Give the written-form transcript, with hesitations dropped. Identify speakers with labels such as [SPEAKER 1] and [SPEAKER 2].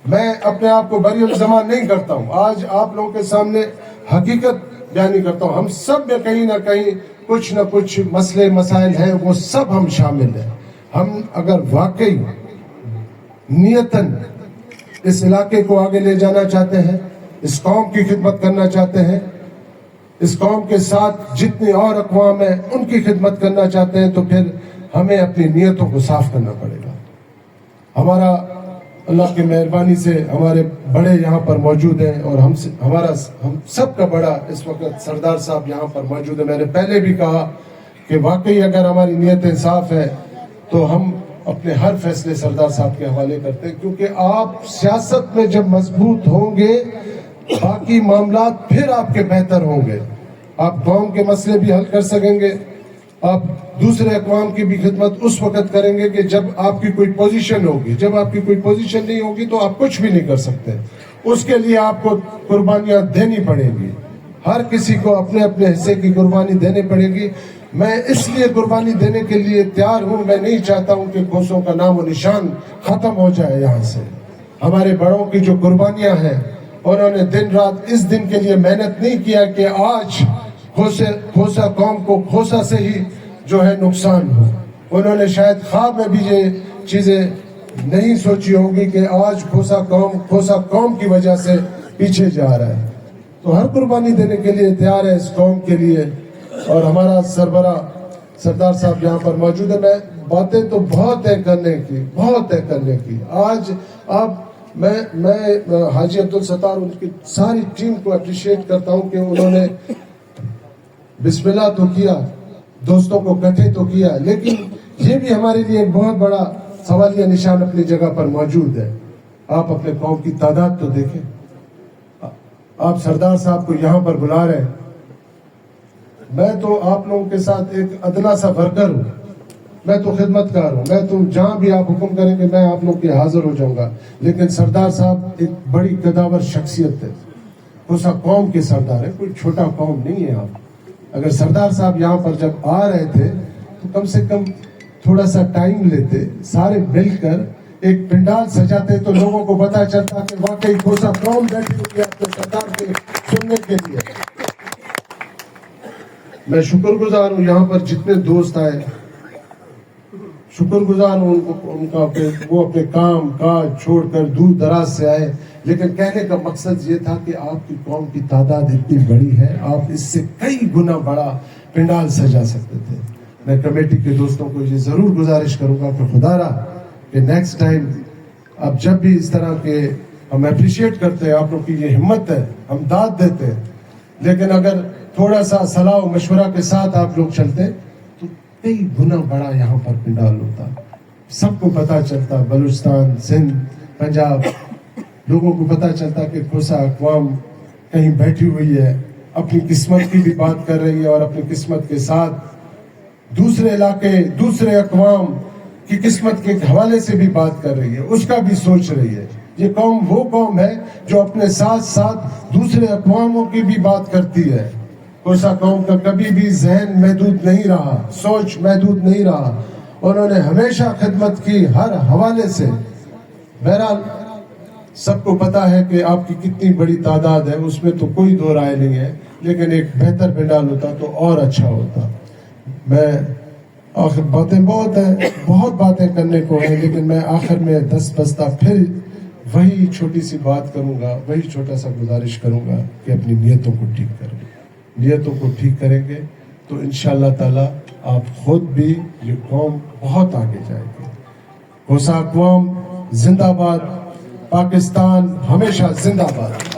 [SPEAKER 1] میں اپنے آپ کو بری الزمان نہیں کرتا ہوں، آج آپ لوگوں کے سامنے حقیقت بیانی کرتا ہوں۔ ہم سب میں کہیں نہ کہیں کچھ نہ کچھ مسئلے مسائل ہیں، وہ سب ہم شامل ہیں۔ ہم اگر واقعی نیتاً اس علاقے کو آگے لے جانا چاہتے ہیں، اس قوم کی خدمت کرنا چاہتے ہیں، اس قوم کے ساتھ جتنی اور اقوام ہیں ان کی خدمت کرنا چاہتے ہیں، تو پھر ہمیں اپنی نیتوں کو صاف کرنا پڑے گا۔ ہمارا اللہ کی مہربانی سے ہمارے بڑے یہاں پر موجود ہیں، اور ہم سب کا بڑا اس وقت سردار صاحب یہاں پر موجود ہیں۔ میں نے پہلے بھی کہا کہ واقعی اگر ہماری نیتیں صاف ہیں تو ہم اپنے ہر فیصلے سردار صاحب کے حوالے کرتے ہیں، کیونکہ آپ سیاست میں جب مضبوط ہوں گے باقی معاملات پھر آپ کے بہتر ہوں گے۔ آپ قوم کے مسئلے بھی حل کر سکیں گے، آپ دوسرے اقوام کی بھی خدمت اس وقت کریں گے کہ جب آپ کی کوئی پوزیشن ہوگی۔ جب آپ کی کوئی پوزیشن نہیں ہوگی تو آپ کچھ بھی نہیں کر سکتے، اس کے لیے آپ کو قربانیاں دینی پڑیں گی۔ ہر کسی کو اپنے اپنے حصے کی قربانی دینی پڑے گی۔ میں اس لیے قربانی دینے کے لیے تیار ہوں، میں نہیں چاہتا ہوں کہ کھوسوں کا نام و نشان ختم ہو جائے یہاں سے۔ ہمارے بڑوں کی جو قربانیاں ہیں، انہوں نے دن رات اس دن کے لیے محنت نہیں کیا کہ آج کھوسا قوم کو کھوسا سے ہی جو ہے نقصان ہو۔ انہوں نے شاید خواب میں بھی یہ چیزیں نہیں سوچی ہوگی کہ آج کھوسا قوم کی وجہ سے پیچھے جا رہا ہے۔ تو ہر قربانی دینے کے لیے تیار ہے اس قوم کے لیے، اور ہمارا سربراہ سردار صاحب یہاں پر موجود ہے۔ میں باتیں تو بہت ہے کرنے کی آج میں حاجی عبدالستار ان کی ساری ٹیم کو اپریشیٹ کرتا ہوں کہ انہوں نے بسم اللہ تو کیا، دوستوں کو اکٹھے تو کیا، لیکن یہ بھی ہمارے لیے ایک بہت بڑا سوالیہ نشان اپنی جگہ پر موجود ہے۔ آپ اپنے قوم کی تعداد تو دیکھیں، آپ سردار صاحب کو یہاں پر بلا رہے ہیں۔ میں تو آپ لوگوں کے ساتھ ایک ادنا سا ورکر ہوں، میں تو خدمت کار ہوں، میں تو جہاں بھی آپ حکم کریں گے میں آپ لوگوں کے حاضر ہو جاؤں گا۔ لیکن سردار صاحب ایک بڑی قداور شخصیت ہے، کھوسا قوم کے سردار ہے، کوئی چھوٹا قوم نہیں ہے آپ۔ اگر سردار صاحب یہاں پر جب آ رہے تھے تو کم سے کم تھوڑا سا ٹائم لیتے، سارے مل کر ایک پنڈال سجاتے تو لوگوں کو پتا چلتا کہ واقعی کھوسا قوم بیٹھی ہوئی ہے اپنے سردار کے سننے کے لیے۔ میں شکر گزار ہوں یہاں پر جتنے دوست آئے، شکر گزار ہوں ان کا وہ اپنے کام کاج چھوڑ کر دور دراز سے آئے، لیکن کہنے کا مقصد یہ تھا کہ آپ کی قوم کی تعداد اتنی بڑی ہے، آپ اس سے کئی گنا بڑا پنڈال سجا سکتے تھے۔ میں کمیٹی کے دوستوں کو یہ ضرور گزارش کروں گا کہ خدا رہا کہ نیکسٹ ٹائم اب جب بھی اس طرح کے ہم اپریشیٹ کرتے ہیں، آپ لوگ کی یہ ہمت ہے، ہم داد دیتے ہیں، لیکن اگر تھوڑا سا صلاح و مشورہ کے ساتھ آپ لوگ چلتے تو کئی گنا بڑا یہاں پر پنڈال ہوتا۔ سب کو پتا چلتا، بلوچستان، سندھ، پنجاب، لوگوں کو پتا چلتا کہ کھوسا اقوام کہیں بیٹھی ہوئی ہے، اپنی قسمت کی بھی بات کر رہی ہے، اور اپنی قسمت کے ساتھ دوسرے علاقے، دوسرے اقوام کی قسمت کے حوالے سے بھی بات کر رہی ہے، اس کا بھی سوچ رہی ہے۔ یہ قوم وہ قوم ہے جو اپنے ساتھ ساتھ دوسرے اقواموں کی بھی بات کرتی ہے۔ کھوسا قوم کا کبھی بھی ذہن محدود نہیں رہا، سوچ محدود نہیں رہا، انہوں نے ہمیشہ خدمت کی ہر حوالے سے۔ بہرحال سب کو پتا ہے کہ آپ کی کتنی بڑی تعداد ہے، اس میں تو کوئی دو رائے نہیں ہے، لیکن ایک بہتر پنڈال ہوتا تو اور اچھا ہوتا۔ میں آخر باتیں بہت باتیں کرنے کو ہیں، لیکن میں آخر میں دست بستہ پھر وہی چھوٹی سی بات کروں گا، وہی چھوٹا سا گزارش کروں گا کہ اپنی نیتوں کو ٹھیک کریں۔ نیتوں کو ٹھیک کریں گے تو انشاءاللہ تعالی آپ خود بھی، یہ قوم بہت آگے جائے گی۔ کھوسا اقوام زندہ باد، پاکستان ہمیشہ زندہ باد۔